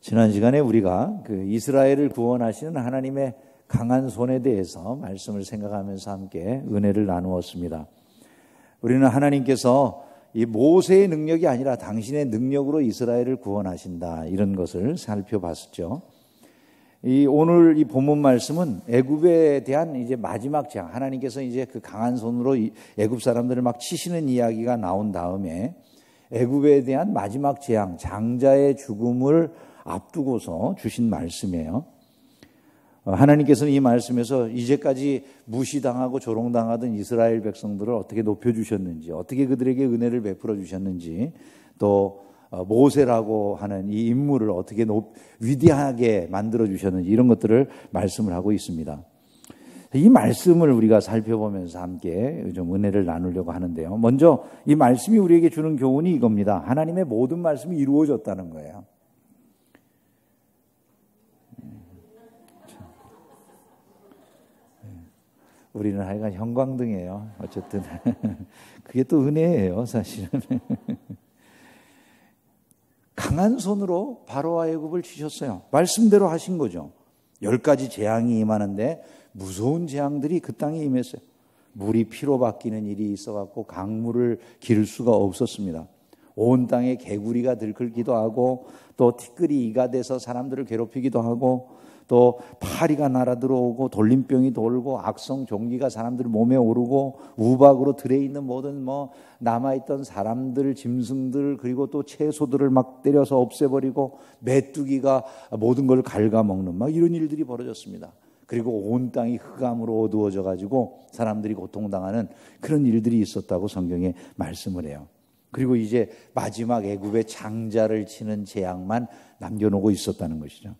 지난 시간에 우리가 그 이스라엘을 구원하시는 하나님의 강한 손에 대해서 말씀을 생각하면서 함께 은혜를 나누었습니다. 우리는 하나님께서 이 모세의 능력이 아니라 당신의 능력으로 이스라엘을 구원하신다, 이런 것을 살펴봤었죠. 오늘 이 본문 말씀은 애굽에 대한 이제 마지막 재앙, 하나님께서 이제 그 강한 손으로 애굽 사람들을 막 치시는 이야기가 나온 다음에 애굽에 대한 마지막 재앙, 장자의 죽음을 앞두고서 주신 말씀이에요. 하나님께서는 이 말씀에서 이제까지 무시당하고 조롱당하던 이스라엘 백성들을 어떻게 높여주셨는지, 어떻게 그들에게 은혜를 베풀어 주셨는지, 또 모세라고 하는 이 인물을 어떻게 위대하게 만들어 주셨는지, 이런 것들을 말씀을 하고 있습니다. 이 말씀을 우리가 살펴보면서 함께 좀 은혜를 나누려고 하는데요. 먼저 이 말씀이 우리에게 주는 교훈이 이겁니다. 하나님의 모든 말씀이 이루어졌다는 거예요. 우리는 하여간 형광등이에요. 어쨌든 그게 또 은혜예요, 사실은. 강한 손으로 바로와 애굽을 치셨어요. 말씀대로 하신 거죠. 10가지 재앙이 임하는데 무서운 재앙들이 그 땅에 임했어요. 물이 피로 바뀌는 일이 있어갖고 강물을 기를 수가 없었습니다. 온 땅에 개구리가 들끓기도 하고, 또 티끌이 이가 돼서 사람들을 괴롭히기도 하고, 또 파리가 날아들어오고, 돌림병이 돌고, 악성 종기가 사람들 몸에 오르고, 우박으로 들에 있는 모든 남아있던 사람들, 짐승들, 그리고 또 채소들을 막 때려서 없애버리고, 메뚜기가 모든 걸 갉아먹는 막 이런 일들이 벌어졌습니다. 그리고 온 땅이 흑암으로 어두워져 가지고 사람들이 고통당하는 그런 일들이 있었다고 성경에 말씀을 해요. 그리고 이제 마지막 애굽의 장자를 치는 재앙만 남겨놓고 있었다는 것이죠.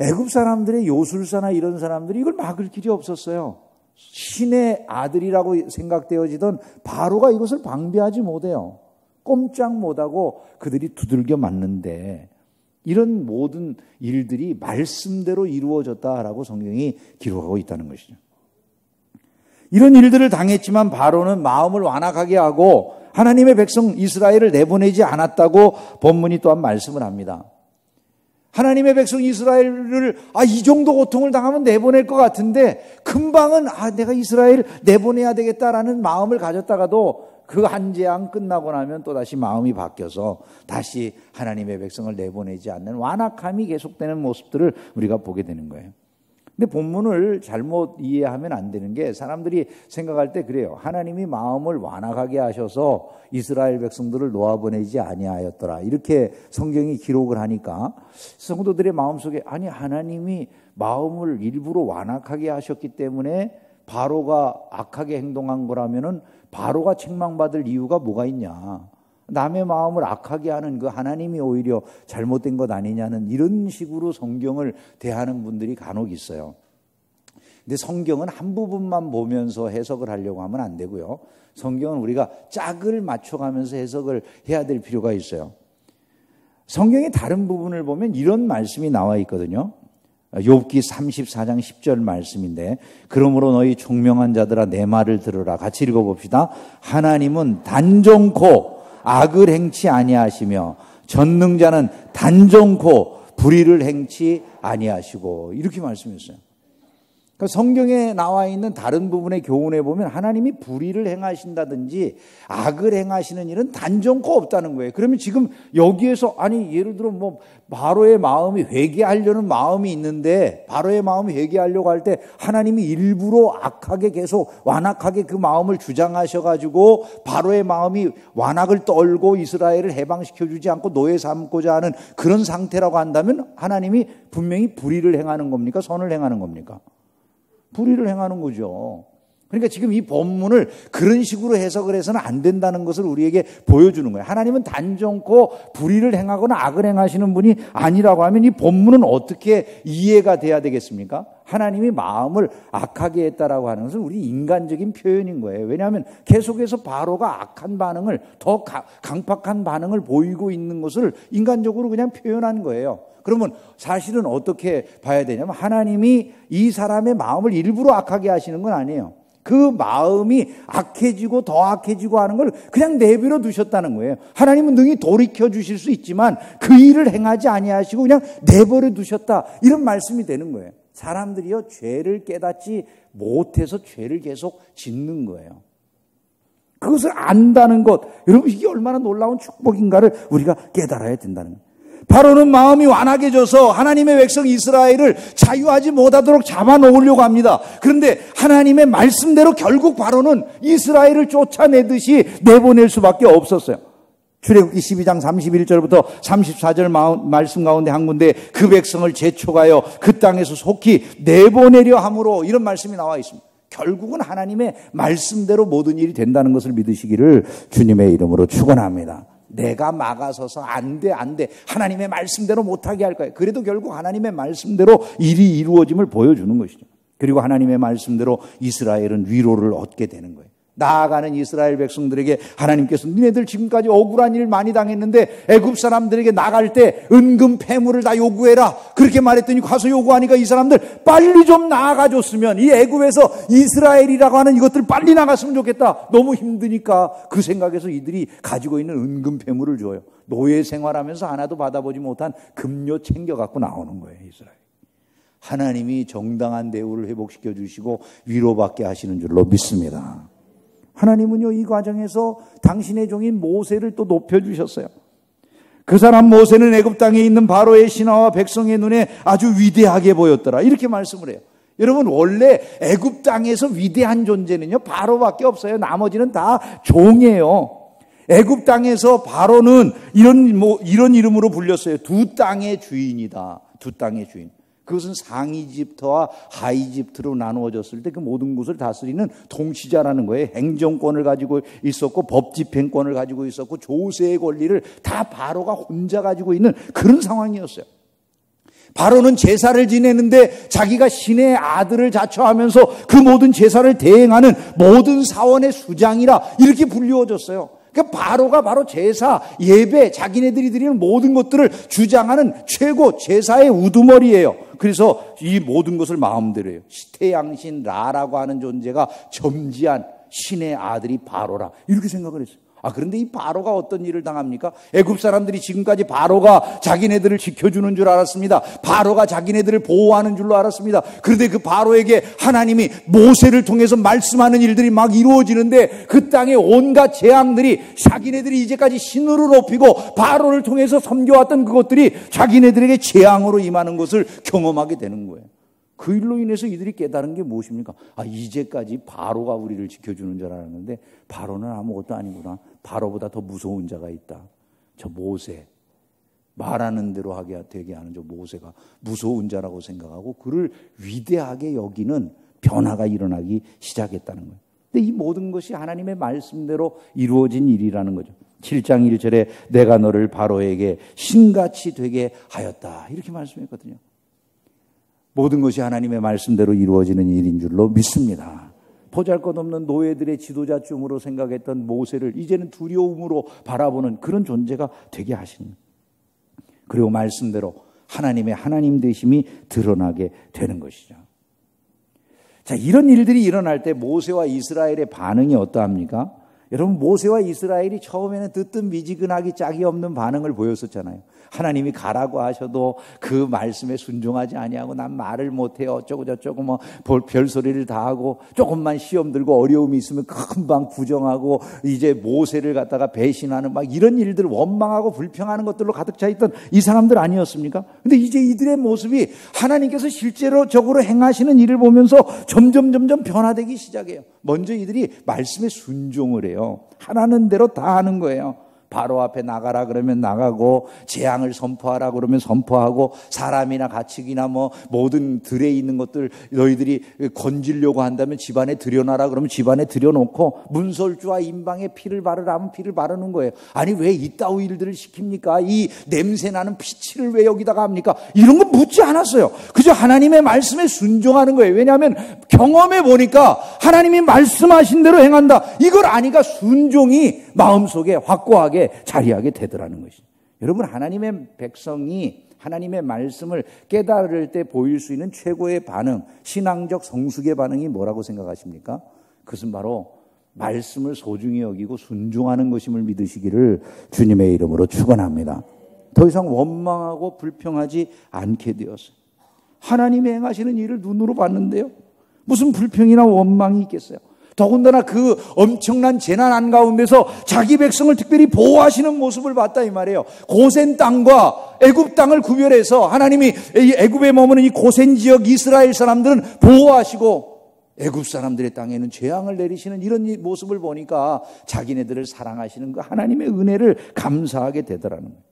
애굽 사람들의 요술사나 이런 사람들이 이걸 막을 길이 없었어요. 신의 아들이라고 생각되어지던 바로가 이것을 방비하지 못해요. 꼼짝 못하고 그들이 두들겨 맞는데, 이런 모든 일들이 말씀대로 이루어졌다라고 성경이 기록하고 있다는 것이죠. 이런 일들을 당했지만 바로는 마음을 완악하게 하고 하나님의 백성 이스라엘을 내보내지 않았다고 본문이 또한 말씀을 합니다. 하나님의 백성 이스라엘을 이 정도 고통을 당하면 내보낼 것 같은데, 금방은 내가 이스라엘 내보내야 되겠다라는 마음을 가졌다가도 그 한 재앙 끝나고 나면 또다시 마음이 바뀌어서 다시 하나님의 백성을 내보내지 않는 완악함이 계속되는 모습들을 우리가 보게 되는 거예요. 근데 본문을 잘못 이해하면 안 되는 게, 사람들이 생각할 때 그래요. 하나님이 마음을 완악하게 하셔서 이스라엘 백성들을 놓아보내지 아니하였더라, 이렇게 성경이 기록을 하니까 성도들의 마음속에, 아니 하나님이 마음을 일부러 완악하게 하셨기 때문에 바로가 악하게 행동한 거라면은 바로가 책망받을 이유가 뭐가 있냐, 남의 마음을 악하게 하는 그 하나님이 오히려 잘못된 것 아니냐는, 이런 식으로 성경을 대하는 분들이 간혹 있어요. 근데 성경은 한 부분만 보면서 해석을 하려고 하면 안 되고요. 성경은 우리가 짝을 맞춰가면서 해석을 해야 될 필요가 있어요. 성경의 다른 부분을 보면 이런 말씀이 나와 있거든요. 욥기 34장 10절 말씀인데, 그러므로 너희 총명한 자들아 내 말을 들으라. 같이 읽어봅시다. 하나님은 단정코 악을 행치 아니하시며 전능자는 단정코 불의를 행치 아니하시고, 이렇게 말씀했어요. 그러니까 성경에 나와 있는 다른 부분의 교훈에 보면 하나님이 불의를 행하신다든지 악을 행하시는 일은 단정코 없다는 거예요. 그러면 지금 여기에서, 예를 들어 바로의 마음이 회개하려는 마음이 있는데, 바로의 마음이 회개하려고 할 때 하나님이 일부러 악하게 계속 완악하게 그 마음을 주장하셔가지고 바로의 마음이 완악을 떨고 이스라엘을 해방시켜주지 않고 노예 삼고자 하는 그런 상태라고 한다면, 하나님이 분명히 불의를 행하는 겁니까? 선을 행하는 겁니까? 불의를 행하는 거죠. 그러니까 지금 이 본문을 그런 식으로 해석을 해서는 안 된다는 것을 우리에게 보여주는 거예요. 하나님은 단정코 불의를 행하거나 악을 행하시는 분이 아니라고 하면 이 본문은 어떻게 이해가 돼야 되겠습니까? 하나님이 마음을 악하게 했다라고 하는 것은 우리 인간적인 표현인 거예요. 왜냐하면 계속해서 바로가 악한 반응을, 더 강팍한 반응을 보이고 있는 것을 인간적으로 그냥 표현한 거예요. 그러면 사실은 어떻게 봐야 되냐면 하나님이 이 사람의 마음을 일부러 악하게 하시는 건 아니에요. 그 마음이 악해지고 더 악해지고 하는 걸 그냥 내버려 두셨다는 거예요. 하나님은 능히 돌이켜 주실 수 있지만 그 일을 행하지 아니하시고 그냥 내버려 두셨다. 이런 말씀이 되는 거예요. 사람들이요, 죄를 깨닫지 못해서 죄를 계속 짓는 거예요. 그것을 안다는 것, 여러분 이게 얼마나 놀라운 축복인가를 우리가 깨달아야 된다는 거예요. 바로는 마음이 완악해져서 하나님의 백성 이스라엘을 자유하지 못하도록 잡아놓으려고 합니다. 그런데 하나님의 말씀대로 결국 바로는 이스라엘을 쫓아내듯이 내보낼 수밖에 없었어요. 출애굽기 12장 31절부터 34절 말씀 가운데 한 군데 그 백성을 재촉하여 그 땅에서 속히 내보내려 함으로 이런 말씀이 나와 있습니다. 결국은 하나님의 말씀대로 모든 일이 된다는 것을 믿으시기를 주님의 이름으로 축원합니다. 내가 막아서서 안 돼. 하나님의 말씀대로 못하게 할 거예요. 그래도 결국 하나님의 말씀대로 일이 이루어짐을 보여주는 것이죠. 그리고 하나님의 말씀대로 이스라엘은 위로를 얻게 되는 거예요. 나아가는 이스라엘 백성들에게 하나님께서 니네들 지금까지 억울한 일 많이 당했는데 애굽 사람들에게 나갈 때 은금 패물을 다 요구해라. 그렇게 말했더니 가서 요구하니까 이 사람들 빨리 좀 나아가줬으면, 이 애굽에서 이스라엘이라고 하는 이것들 빨리 나갔으면 좋겠다. 너무 힘드니까 그 생각에서 이들이 가지고 있는 은금 패물을 줘요. 노예 생활하면서 하나도 받아보지 못한 금료 챙겨갖고 나오는 거예요, 이스라엘. 하나님이 정당한 대우를 회복시켜 주시고 위로받게 하시는 줄로 믿습니다. 하나님은요, 이 과정에서 당신의 종인 모세를 또 높여주셨어요. 그 사람 모세는 애굽 땅에 있는 바로의 신하와 백성의 눈에 아주 위대하게 보였더라. 이렇게 말씀을 해요. 여러분, 원래 애굽 땅에서 위대한 존재는요, 바로밖에 없어요. 나머지는 다 종이에요. 애굽 땅에서 바로는 이런 이름으로 불렸어요. 두 땅의 주인이다. 두 땅의 주인. 그것은 상이집트와 하이집트로 나누어졌을 때 그 모든 곳을 다스리는 통치자라는 거예요. 행정권을 가지고 있었고 법집행권을 가지고 있었고 조세의 권리를 다 바로가 혼자 가지고 있는 그런 상황이었어요. 바로는 제사를 지내는데 자기가 신의 아들을 자처하면서 그 모든 제사를 대행하는 모든 사원의 수장이라 이렇게 불리워졌어요. 그러니까 바로가 바로 제사, 예배, 자기네들이 드리는 모든 것들을 주장하는 최고 제사의 우두머리예요. 그래서 이 모든 것을 마음대로 해요. 태양신 라라고 하는 존재가 점지한 신의 아들이 바로라. 이렇게 생각을 했어요. 그런데 이 바로가 어떤 일을 당합니까? 애굽 사람들이 지금까지 바로가 자기네들을 지켜주는 줄 알았습니다. 바로가 자기네들을 보호하는 줄로 알았습니다. 그런데 그 바로에게 하나님이 모세를 통해서 말씀하는 일들이 막 이루어지는데 그 땅의 온갖 재앙들이 자기네들이 이제까지 신으로 높이고 바로를 통해서 섬겨왔던 그것들이 자기네들에게 재앙으로 임하는 것을 경험하게 되는 거예요. 그 일로 인해서 이들이 깨달은 게 무엇입니까? 이제까지 바로가 우리를 지켜주는 줄 알았는데 바로는 아무것도 아니구나. 바로보다 더 무서운 자가 있다. 저 모세, 말하는 대로 되게 하는 저 모세가 무서운 자라고 생각하고 그를 위대하게 여기는 변화가 일어나기 시작했다는 거예요. 근데 이 모든 것이 하나님의 말씀대로 이루어진 일이라는 거죠. 7장 1절에 내가 너를 바로에게 신같이 되게 하였다. 이렇게 말씀했거든요. 모든 것이 하나님의 말씀대로 이루어지는 일인 줄로 믿습니다. 보잘것없는 노예들의 지도자쯤으로 생각했던 모세를 이제는 두려움으로 바라보는 그런 존재가 되게 하시는, 그리고 말씀대로 하나님의 하나님 되심이 드러나게 되는 것이죠. 자, 이런 일들이 일어날 때 모세와 이스라엘의 반응이 어떠합니까? 여러분, 모세와 이스라엘이 처음에는 뜨뜻미지근하기 짝이 없는 반응을 보였었잖아요. 하나님이 가라고 하셔도 그 말씀에 순종하지 아니하고 난 말을 못해요. 어쩌고 저쩌고 뭐 별소리를 다 하고 조금만 시험 들고 어려움이 있으면 금방 부정하고 이제 모세를 갖다가 배신하는 막 이런 일들, 원망하고 불평하는 것들로 가득 차 있던 이 사람들 아니었습니까? 근데 이제 이들의 모습이 하나님께서 실제로적으로 행하시는 일을 보면서 점점 변화되기 시작해요. 먼저 이들이 말씀에 순종을 해요. 하라는 대로 다 하는 거예요. 바로 앞에 나가라 그러면 나가고, 재앙을 선포하라 그러면 선포하고, 사람이나 가축이나 뭐 모든 들에 있는 것들 너희들이 건지려고 한다면 집안에 들여놔라 그러면 집안에 들여놓고, 문설주와 임방에 피를 바르라 하면 피를 바르는 거예요. 아니 왜 이따위 일들을 시킵니까? 이 냄새나는 피치를 왜 여기다가 합니까? 이런 거 묻지 않았어요. 그저 하나님의 말씀에 순종하는 거예요. 왜냐하면 경험해 보니까 하나님이 말씀하신 대로 행한다, 이걸 아니까 순종이 마음속에 확고하게 자리하게 되더라는 것이죠. 여러분, 하나님의 백성이 하나님의 말씀을 깨달을 때 보일 수 있는 최고의 반응, 신앙적 성숙의 반응이 뭐라고 생각하십니까? 그것은 바로 말씀을 소중히 여기고 순종하는 것임을 믿으시기를 주님의 이름으로 축원합니다. 더 이상 원망하고 불평하지 않게 되었어요. 하나님이 행하시는 일을 눈으로 봤는데요, 무슨 불평이나 원망이 있겠어요? 더군다나 그 엄청난 재난 한가운데서 자기 백성을 특별히 보호하시는 모습을 봤다 이 말이에요. 고센 땅과 애굽 땅을 구별해서 하나님이 애굽에 머무는 이 고센 지역 이스라엘 사람들은 보호하시고, 애굽 사람들의 땅에는 재앙을 내리시는 이런 모습을 보니까 자기네들을 사랑하시는 그 하나님의 은혜를 감사하게 되더라는 거예요.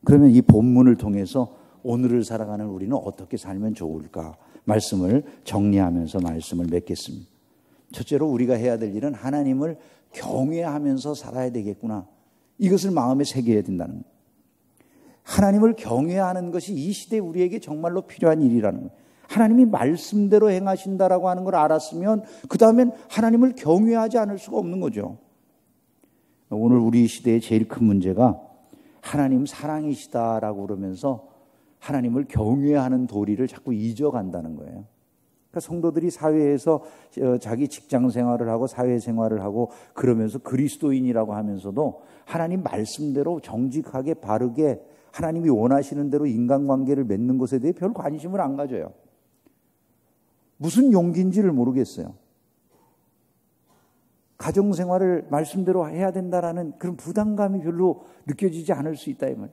그러면 이 본문을 통해서 오늘을 살아가는 우리는 어떻게 살면 좋을까? 말씀을 정리하면서 말씀을 맺겠습니다. 첫째로 우리가 해야 될 일은 하나님을 경외하면서 살아야 되겠구나, 이것을 마음에 새겨야 된다는 거예요. 하나님을 경외하는 것이 이 시대에 우리에게 정말로 필요한 일이라는 거예요. 하나님이 말씀대로 행하신다라고 하는 걸 알았으면 그 다음엔 하나님을 경외하지 않을 수가 없는 거죠. 오늘 우리 시대의 제일 큰 문제가 하나님 사랑이시다라고 그러면서 하나님을 경외하는 도리를 자꾸 잊어간다는 거예요. 그러니까 성도들이 사회에서 자기 직장 생활을 하고 사회 생활을 하고 그러면서 그리스도인이라고 하면서도 하나님 말씀대로 정직하게 바르게 하나님이 원하시는 대로 인간관계를 맺는 것에 대해 별 관심을 안 가져요. 무슨 용기인지를 모르겠어요. 가정생활을 말씀대로 해야 된다라는 그런 부담감이 별로 느껴지지 않을 수 있다 이 말.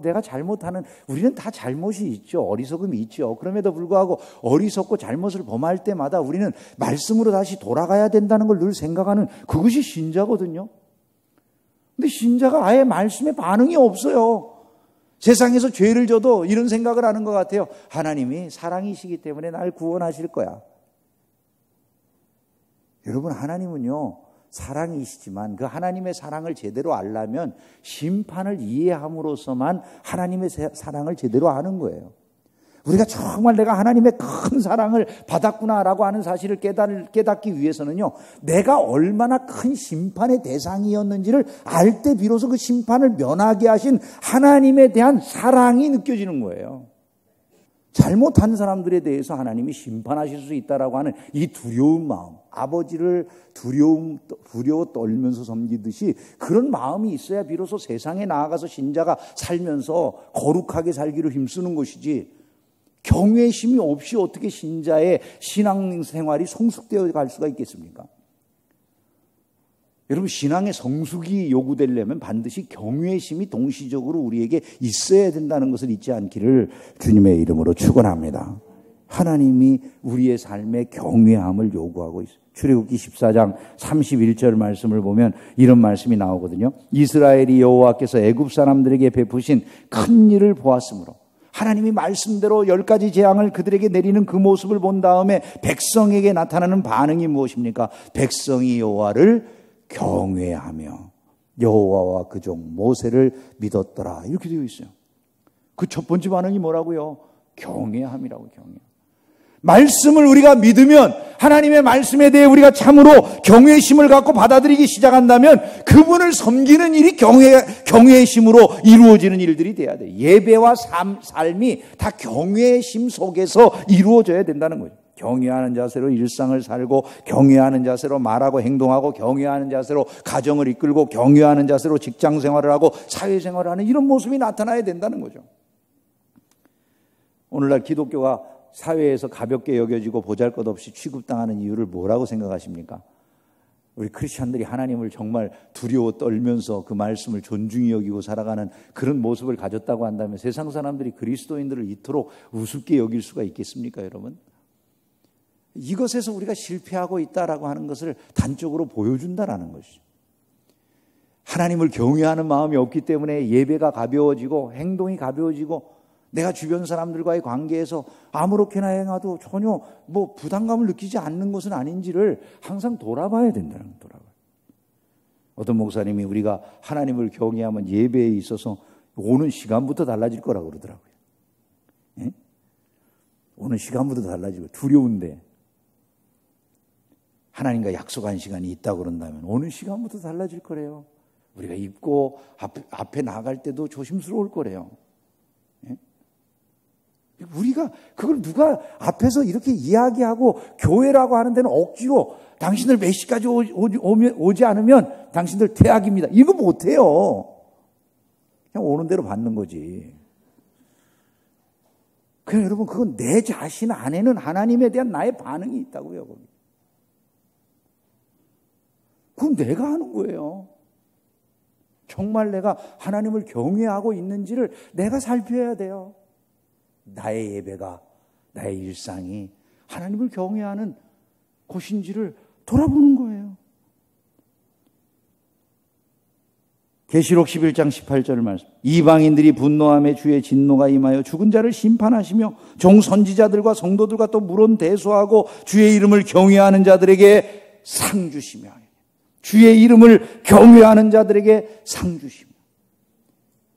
내가 잘못하는, 우리는 다 잘못이 있죠. 어리석음이 있죠. 그럼에도 불구하고 어리석고 잘못을 범할 때마다 우리는 말씀으로 다시 돌아가야 된다는 걸 늘 생각하는, 그것이 신자거든요. 근데 신자가 아예 말씀에 반응이 없어요. 세상에서 죄를 져도 이런 생각을 하는 것 같아요. 하나님이 사랑이시기 때문에 날 구원하실 거야. 여러분, 하나님은요 사랑이시지만 그 하나님의 사랑을 제대로 알려면 심판을 이해함으로써만 하나님의 사랑을 제대로 아는 거예요. 우리가 정말 내가 하나님의 큰 사랑을 받았구나라고 하는 사실을 깨닫기 위해서는요, 내가 얼마나 큰 심판의 대상이었는지를 알 때 비로소 그 심판을 면하게 하신 하나님에 대한 사랑이 느껴지는 거예요. 잘못한 사람들에 대해서 하나님이 심판하실 수 있다라고 하는 이 두려운 마음, 아버지를 두려워 떨면서 섬기듯이 그런 마음이 있어야 비로소 세상에 나아가서 신자가 살면서 거룩하게 살기를 힘쓰는 것이지, 경외심이 없이 어떻게 신자의 신앙생활이 성숙되어 갈 수가 있겠습니까? 여러분, 신앙의 성숙이 요구되려면 반드시 경외심이 동시적으로 우리에게 있어야 된다는 것을 잊지 않기를 주님의 이름으로 축원합니다. 하나님이 우리의 삶에 경외함을 요구하고 있어요. 출애굽기 14장 31절 말씀을 보면 이런 말씀이 나오거든요. 이스라엘이 여호와께서 애굽 사람들에게 베푸신 큰 일을 보았으므로, 하나님이 말씀대로 10가지 재앙을 그들에게 내리는 그 모습을 본 다음에 백성에게 나타나는 반응이 무엇입니까? 백성이 여호와를 경외하며 여호와와 그 종 모세를 믿었더라, 이렇게 되어 있어요. 그 첫 번째 반응이 뭐라고요? 경외함이라고. 경외. 말씀을 우리가 믿으면, 하나님의 말씀에 대해 우리가 참으로 경외심을 갖고 받아들이기 시작한다면 그분을 섬기는 일이 경외심으로 이루어지는 일들이 돼야 돼요. 예배와 삶이 다 경외심 속에서 이루어져야 된다는 거죠. 경외하는 자세로 일상을 살고, 경외하는 자세로 말하고 행동하고, 경외하는 자세로 가정을 이끌고, 경외하는 자세로 직장 생활을 하고 사회생활을 하는 이런 모습이 나타나야 된다는 거죠. 오늘날 기독교가 사회에서 가볍게 여겨지고 보잘것없이 취급당하는 이유를 뭐라고 생각하십니까? 우리 크리스찬들이 하나님을 정말 두려워 떨면서 그 말씀을 존중히 여기고 살아가는 그런 모습을 가졌다고 한다면 세상 사람들이 그리스도인들을 이토록 우습게 여길 수가 있겠습니까, 여러분? 이것에서 우리가 실패하고 있다라고 하는 것을 단적으로 보여준다라는 것이죠. 하나님을 경외하는 마음이 없기 때문에 예배가 가벼워지고 행동이 가벼워지고 내가 주변 사람들과의 관계에서 아무렇게나 행해도 전혀 부담감을 느끼지 않는 것은 아닌지를 항상 돌아봐야 된다는 거예요. 돌아봐요. 어떤 목사님이 우리가 하나님을 경외하면 예배에 있어서 오는 시간부터 달라질 거라고 그러더라고요. 예? 오는 시간부터 달라지고 두려운데 하나님과 약속한 시간이 있다고 그런다면 오는 시간부터 달라질 거래요. 우리가 입고 앞에 나갈 때도 조심스러울 거래요. 예? 우리가 그걸 누가 앞에서 이렇게 이야기하고 교회라고 하는 데는 억지로 당신들 몇 시까지 오지 않으면 당신들 퇴학입니다. 이거 못해요. 그냥 오는 대로 받는 거지. 그냥 여러분 그건 내 자신 안에는 하나님에 대한 나의 반응이 있다고요. 거기. 그건 내가 하는 거예요. 정말 내가 하나님을 경외하고 있는지를 내가 살펴야 돼요. 나의 예배가, 나의 일상이 하나님을 경외하는 곳인지를 돌아보는 거예요. 계시록 11장 18절 말씀. 이방인들이 분노함에 주의 진노가 임하여 죽은 자를 심판하시며 종 선지자들과 성도들과 또 물론 대소하고 주의 이름을 경외하는 자들에게 상 주시며 주의 이름을 경외하는 자들에게 상 주시며.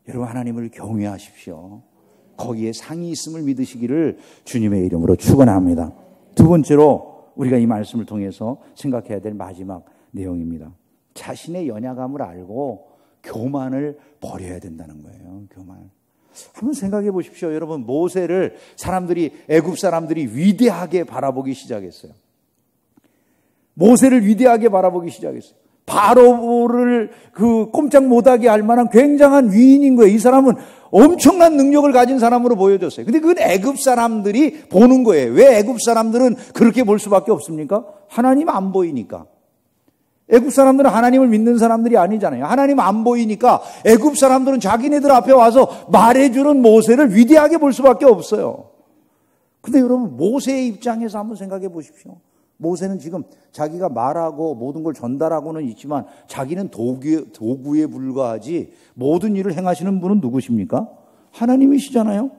여러분 하나님을 경외하십시오. 거기에 상이 있음을 믿으시기를 주님의 이름으로 축원합니다. 두 번째로 우리가 이 말씀을 통해서 생각해야 될 마지막 내용입니다. 자신의 연약함을 알고 교만을 버려야 된다는 거예요. 교만. 한번 생각해 보십시오. 여러분 모세를 애굽 사람들이 위대하게 바라보기 시작했어요. 모세를 위대하게 바라보기 시작했어요. 바로를 꼼짝 못하게 할 만한 굉장한 위인인 거예요. 이 사람은 엄청난 능력을 가진 사람으로 보여졌어요. 근데 그건 애굽 사람들이 보는 거예요. 왜 애굽 사람들은 그렇게 볼 수밖에 없습니까? 하나님 안 보이니까. 애굽 사람들은 하나님을 믿는 사람들이 아니잖아요. 하나님 안 보이니까 애굽 사람들은 자기네들 앞에 와서 말해주는 모세를 위대하게 볼 수밖에 없어요. 근데 여러분 모세의 입장에서 한번 생각해 보십시오. 모세는 지금 자기가 말하고 모든 걸 전달하고는 있지만 자기는 도구에 불과하지 모든 일을 행하시는 분은 누구십니까? 하나님이시잖아요.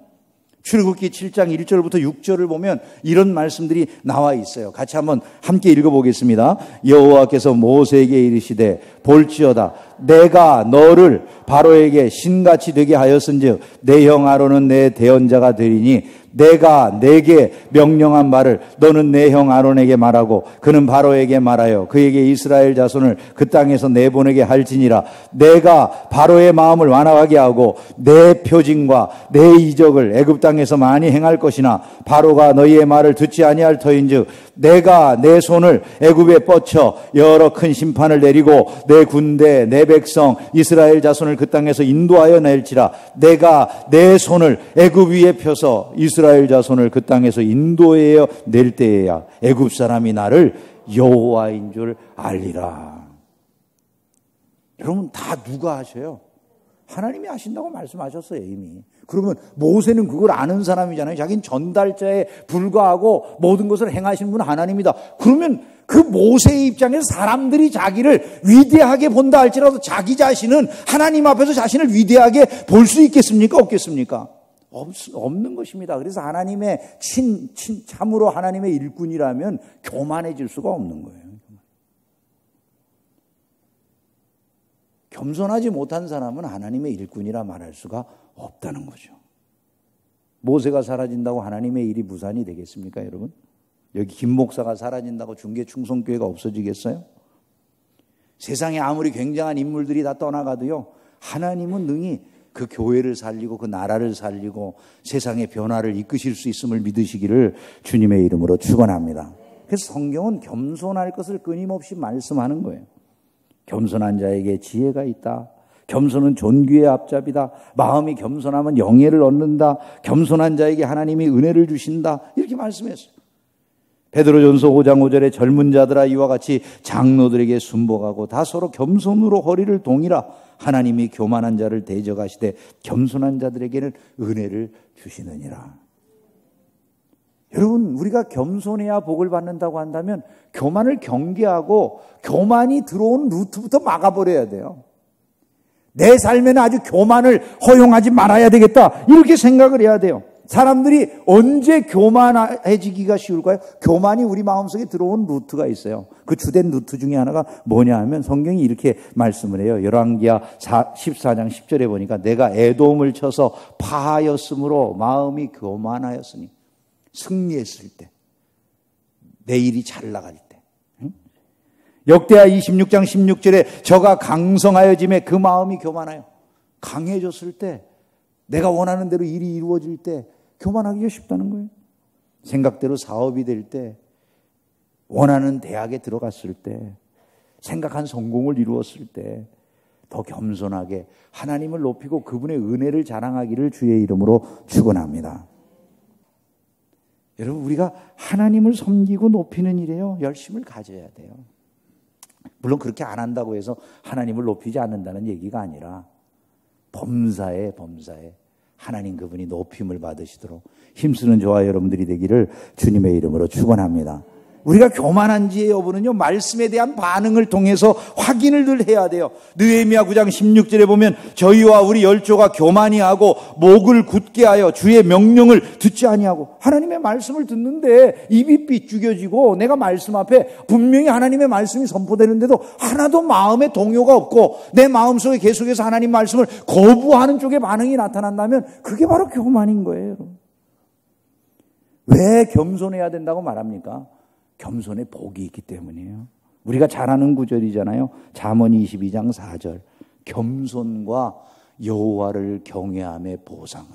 출애굽기 7장 1절부터 6절을 보면 이런 말씀들이 나와 있어요. 같이 한번 함께 읽어보겠습니다. 여호와께서 모세에게 이르시되 볼지어다 내가 너를 바로에게 신같이 되게 하였은즉 내 형 아론은 내 대언자가 되리니 내가 내게 명령한 말을 너는 내 형 아론에게 말하고 그는 바로에게 말하여 그에게 이스라엘 자손을 그 땅에서 내보내게 할지니라. 내가 바로의 마음을 완악하게 하고 내 표징과 내 이적을 애굽 땅에서 많이 행할 것이나 바로가 너희의 말을 듣지 아니할 터인즉 내가 내 손을 애굽에 뻗쳐 여러 큰 심판을 내리고 내 군대 내 백성 이스라엘 자손을 그 땅에서 인도하여 낼지라. 내가 내 손을 애굽 위에 펴서 이스라엘 자손을 그 땅에서 인도하여 낼 때에야 애굽 사람이 나를 여호와인 줄 알리라. 여러분 다 누가 하셔요? 하나님이 하신다고 말씀하셨어요 이미. 그러면 모세는 그걸 아는 사람이잖아요. 자기는 전달자에 불과하고 모든 것을 행하시는 분은 하나님이다. 그러면 그 모세의 입장에서 사람들이 자기를 위대하게 본다 할지라도 자기 자신은 하나님 앞에서 자신을 위대하게 볼 수 있겠습니까? 없겠습니까? 없는 것입니다. 그래서 하나님의 참으로 하나님의 일꾼이라면 교만해질 수가 없는 거예요. 겸손하지 못한 사람은 하나님의 일꾼이라 말할 수가 없다는 거죠. 모세가 사라진다고 하나님의 일이 무산이 되겠습니까, 여러분? 여기 김 목사가 사라진다고 중계충성교회가 없어지겠어요? 세상에 아무리 굉장한 인물들이 다 떠나가도요, 하나님은 능히 그 교회를 살리고 그 나라를 살리고 세상의 변화를 이끄실 수 있음을 믿으시기를 주님의 이름으로 축원합니다. 그래서 성경은 겸손할 것을 끊임없이 말씀하는 거예요. 겸손한 자에게 지혜가 있다. 겸손은 존귀의 앞잡이다. 마음이 겸손하면 영예를 얻는다. 겸손한 자에게 하나님이 은혜를 주신다. 이렇게 말씀했어요. 베드로전서 5장 5절에 젊은 자들아 이와 같이 장로들에게 순복하고 다 서로 겸손으로 허리를 동이라. 하나님이 교만한 자를 대적하시되 겸손한 자들에게는 은혜를 주시느니라. 여러분 우리가 겸손해야 복을 받는다고 한다면 교만을 경계하고 교만이 들어오는 루트부터 막아버려야 돼요. 내 삶에는 아주 교만을 허용하지 말아야 되겠다. 이렇게 생각을 해야 돼요. 사람들이 언제 교만해지기가 쉬울까요? 교만이 우리 마음속에 들어온 루트가 있어요. 그 주된 루트 중에 하나가 뭐냐 하면 성경이 이렇게 말씀을 해요. 열왕기하 14장 10절에 보니까 내가 에돔을 쳐서 파하였으므로 마음이 교만하였으니, 승리했을 때, 내 일이 잘 나갈 때. 역대하 26장 16절에 저가 강성하여짐에 그 마음이 교만하여. 강해졌을 때, 내가 원하는 대로 일이 이루어질 때 교만하기가 쉽다는 거예요. 생각대로 사업이 될 때, 원하는 대학에 들어갔을 때, 생각한 성공을 이루었을 때 더 겸손하게 하나님을 높이고 그분의 은혜를 자랑하기를 주의 이름으로 축원합니다. 여러분, 우리가 하나님을 섬기고 높이는 일에요, 열심을 가져야 돼요. 물론 그렇게 안 한다고 해서 하나님을 높이지 않는다는 얘기가 아니라 범사에 하나님 그분이 높임을 받으시도록 힘쓰는 저와 여러분들이 되기를 주님의 이름으로 축원합니다. 우리가 교만한지의 여부는요, 말씀에 대한 반응을 통해서 확인을 늘 해야 돼요. 느헤미야 9장 16절에 보면 저희와 우리 열조가 교만히 하고 목을 굳게 하여 주의 명령을 듣지 아니하고, 하나님의 말씀을 듣는데 입이 삐죽여지고 내가 말씀 앞에 분명히 하나님의 말씀이 선포되는데도 하나도 마음에 동요가 없고 내 마음속에 계속해서 하나님 말씀을 거부하는 쪽에 반응이 나타난다면 그게 바로 교만인 거예요. 왜 겸손해야 된다고 말합니까? 겸손의 복이 있기 때문이에요. 우리가 잘 아는 구절이잖아요. 잠언 22장 4절. 겸손과 여호와를 경외함의 보상은,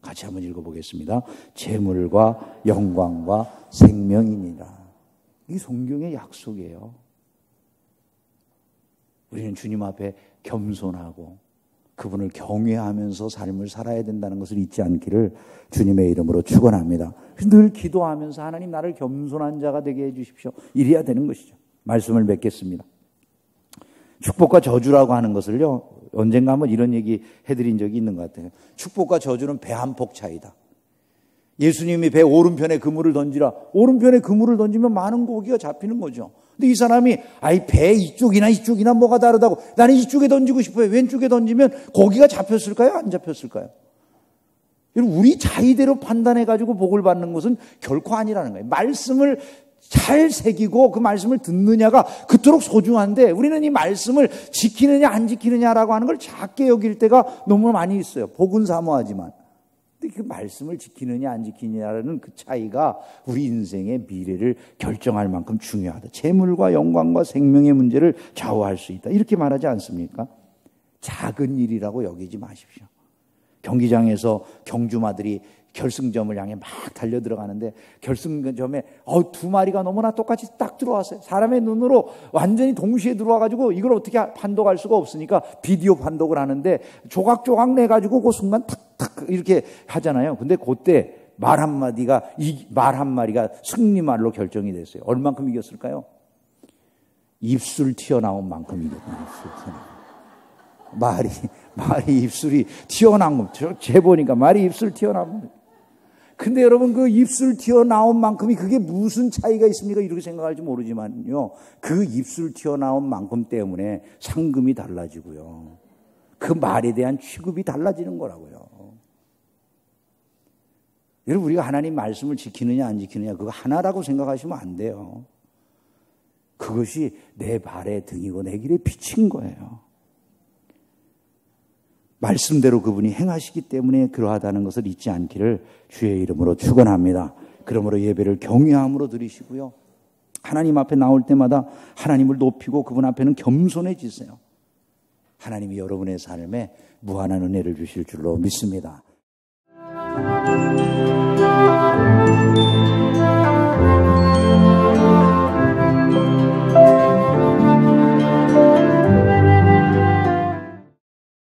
같이 한번 읽어보겠습니다. 재물과 영광과 생명이니라. 이 성경의 약속이에요. 우리는 주님 앞에 겸손하고 그분을 경외하면서 삶을 살아야 된다는 것을 잊지 않기를 주님의 이름으로 축원합니다. 늘 기도하면서 하나님 나를 겸손한 자가 되게 해 주십시오. 이래야 되는 것이죠. 말씀을 맺겠습니다. 축복과 저주라고 하는 것을요, 언젠가 한번 이런 얘기 해드린 적이 있는 것 같아요. 축복과 저주는 배 한 폭 차이다. 예수님이 배 오른편에 그물을 던지라. 오른편에 그물을 던지면 많은 고기가 잡히는 거죠. 근데 이 사람이 배 이쪽이나 뭐가 다르다고, 나는 이쪽에 던지고 싶어요. 왼쪽에 던지면 고기가 잡혔을까요? 안 잡혔을까요? 우리 자의대로 판단해가지고 복을 받는 것은 결코 아니라는 거예요. 말씀을 잘 새기고 그 말씀을 듣느냐가 그토록 소중한데, 우리는 이 말씀을 지키느냐 안 지키느냐라고 하는 걸 작게 여길 때가 너무 많이 있어요. 복은 사모하지만. 근데 그 말씀을 지키느냐 안 지키느냐라는 그 차이가 우리 인생의 미래를 결정할 만큼 중요하다. 재물과 영광과 생명의 문제를 좌우할 수 있다. 이렇게 말하지 않습니까? 작은 일이라고 여기지 마십시오. 경기장에서 경주마들이 결승점을 향해 막 달려 들어가는데 결승점에 두 마리가 너무나 똑같이 딱 들어왔어요. 사람의 눈으로 완전히 동시에 들어와가지고 이걸 어떻게 판독할 수가 없으니까 비디오 판독을 하는데 조각조각 내가지고 그 순간 탁탁 이렇게 하잖아요. 근데 그때 말 한마디가, 이 말 한마리가 승리말로 결정이 됐어요. 얼만큼 이겼을까요? 입술 튀어나온 만큼 이겼어요. 말이 입술이 튀어나온 거. 재보니까 말이 입술 튀어나온 거. 근데 여러분, 그 입술 튀어나온 만큼이 그게 무슨 차이가 있습니까? 이렇게 생각할지 모르지만요, 그 입술 튀어나온 만큼 때문에 상금이 달라지고요, 그 말에 대한 취급이 달라지는 거라고요. 여러분, 우리가 하나님 말씀을 지키느냐 안 지키느냐 그거 하나라고 생각하시면 안 돼요. 그것이 내 발의 등이고 내 길의 빛인 거예요. 말씀대로 그분이 행하시기 때문에 그러하다는 것을 잊지 않기를 주의 이름으로 축원합니다. 그러므로 예배를 경외함으로 드리시고요, 하나님 앞에 나올 때마다 하나님을 높이고 그분 앞에는 겸손해지세요. 하나님이 여러분의 삶에 무한한 은혜를 주실 줄로 믿습니다.